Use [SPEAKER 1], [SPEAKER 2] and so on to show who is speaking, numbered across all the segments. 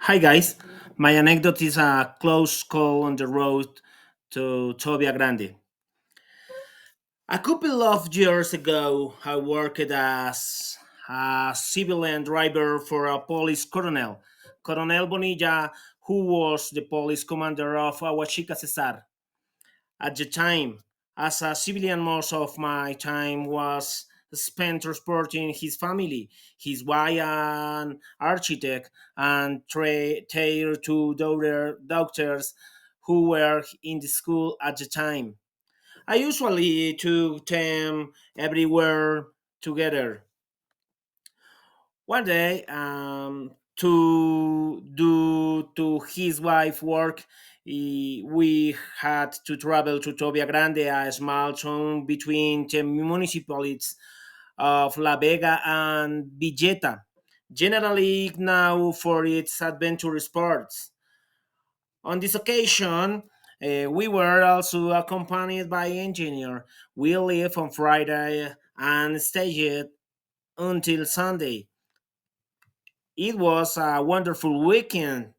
[SPEAKER 1] Hi guys, my anecdote is a close call on the road to Tobia Grande. A couple of years ago, I worked as a civilian driver for a police colonel, Colonel Bonilla, who was the police commander of Aguachica Cesar. At the time, as a civilian, most of my time was spent transporting his family, his wife, an architect, and their two daughters who were in the school at the time. I usually took them everywhere together. One day, to do to his wife work, we had to travel to Tobia Grande, a small town between the municipalities of La Vega and Villeta, generally known for its adventure sports. On this occasion, we were also accompanied by engineer. We left on Friday and stayed until Sunday. It was a wonderful weekend.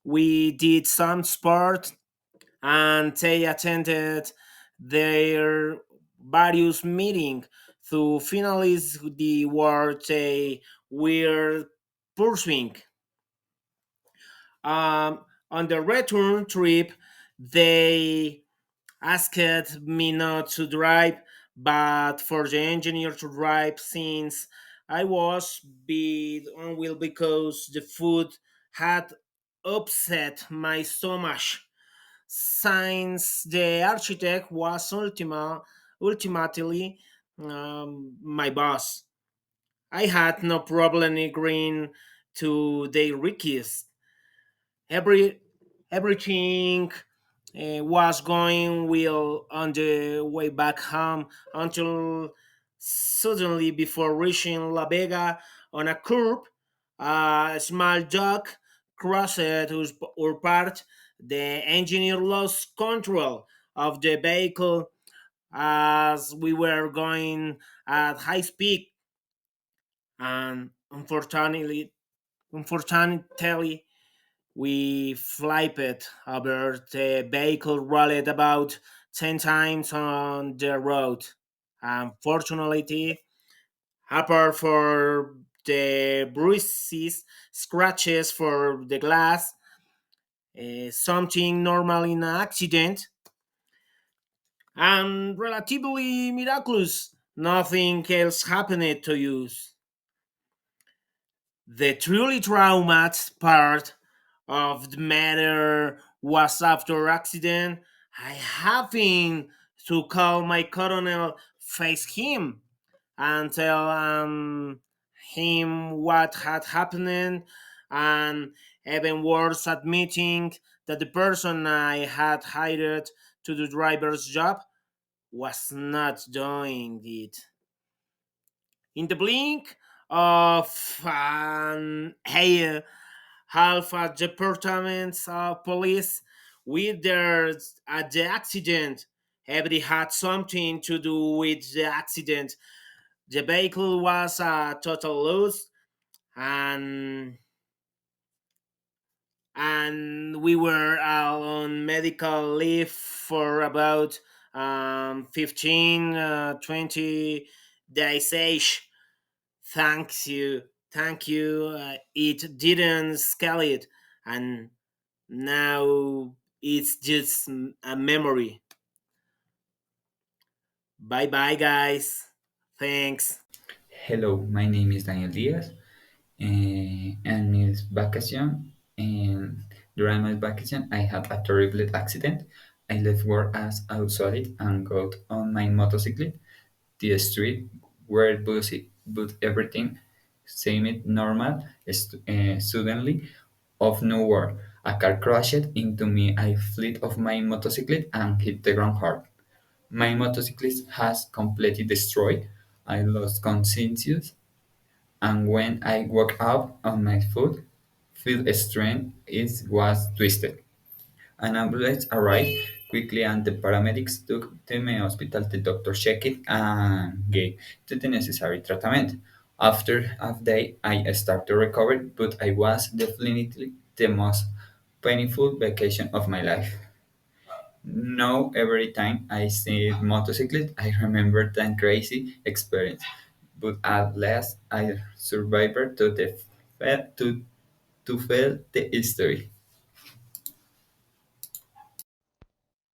[SPEAKER 1] We did some sport and they attended their various meetings to finalize the work they were pursuing. On the return trip, they asked me not to drive, but for the engineer to drive since I was bit unwell because the food had upset my stomach. Since the architect was ultimately my boss, I had no problem agreeing to their request. Every everything was going well on the way back home until suddenly, before reaching La Vega on a curb, a small dog crossed our path. The engineer lost control of the vehicle as we were going at high speed, and unfortunately, we flipped over the vehicle, rolled about 10 times on the road. Unfortunately, apart for the bruises, scratches for the glass, something normal in an accident, and relatively miraculous, nothing else happened to you. The truly traumatic part of the matter was after accident. I having to call my colonel, face him, and tell him what had happened, and even worse, admitting that the person I had hired to do driver's job was not doing it. In the blink of an eye, half a department of police with there at the accident. Every had something to do with the accident. The vehicle was a total loss, and we were on medical leave for about 15 20 days each. Thank you. It didn't escalate, and now it's just a memory. Bye bye, guys. Thanks.
[SPEAKER 2] Hello, my name is Daniel Diaz, and it's vacation. And during my vacation, I had a terrible accident. I left work as outside and got on my motorcycle. The street were busy, but everything seemed normal. Suddenly, of nowhere, a car crashed into me. I fled off my motorcycle and hit the ground hard. My motorcycle has completely destroyed. I lost consciousness, and when I woke up on my foot, feel strength is was twisted. An ambulance arrived quickly and the paramedics took to my hospital. The doctor checked it and gave the necessary treatment. After a day, I started to recover, but I was definitely the most painful vacation of my life. Now, every time I see motorcyclist, I remember that crazy experience. But at last, I survived to feel the history.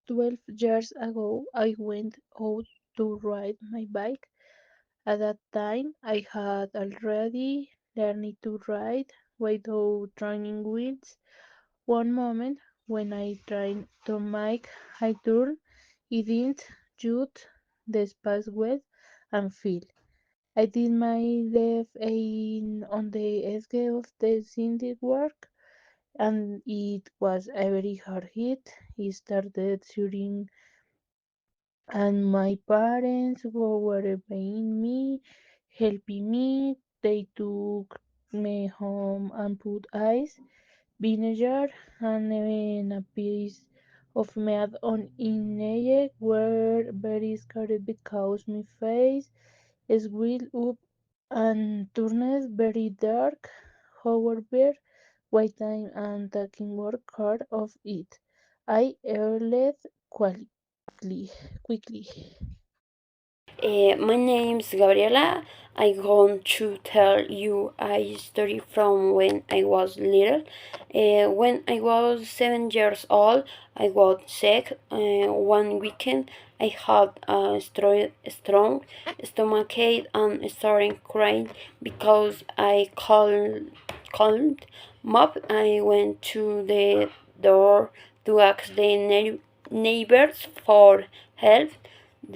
[SPEAKER 3] 12 years ago, I went out to ride my bike. At that time, I had already learned to ride without training wheels. One moment, when I tried to make a turn, it didn't jut the space wet and feel. I did my left in on the edge of the Cindy work, and it was a very hard hit. It started shooting, and my parents were paying me, helping me. They took me home and put ice, vinegar, and even a piece of meat on in egg. Were very scared because my face swelled up and turned very dark. However, while time and taking work hard of it, I healed quickly.
[SPEAKER 4] My name's Gabriela. I want to tell you a story from when I was little. When I was 7 years old, I got sick. One weekend, I had a strong stomachache and started crying because I called mom. I went to the door to ask the neighbors for help.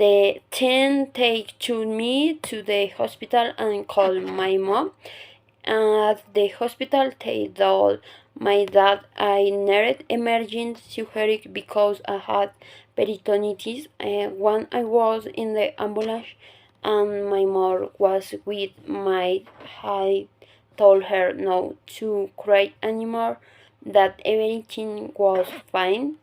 [SPEAKER 4] The teen took me to the hospital and called my mom. At the hospital, they told my dad I needed emergency surgery because I had peritonitis. When I was in the ambulance and my mom was with my, I told her not to cry anymore, that everything was fine.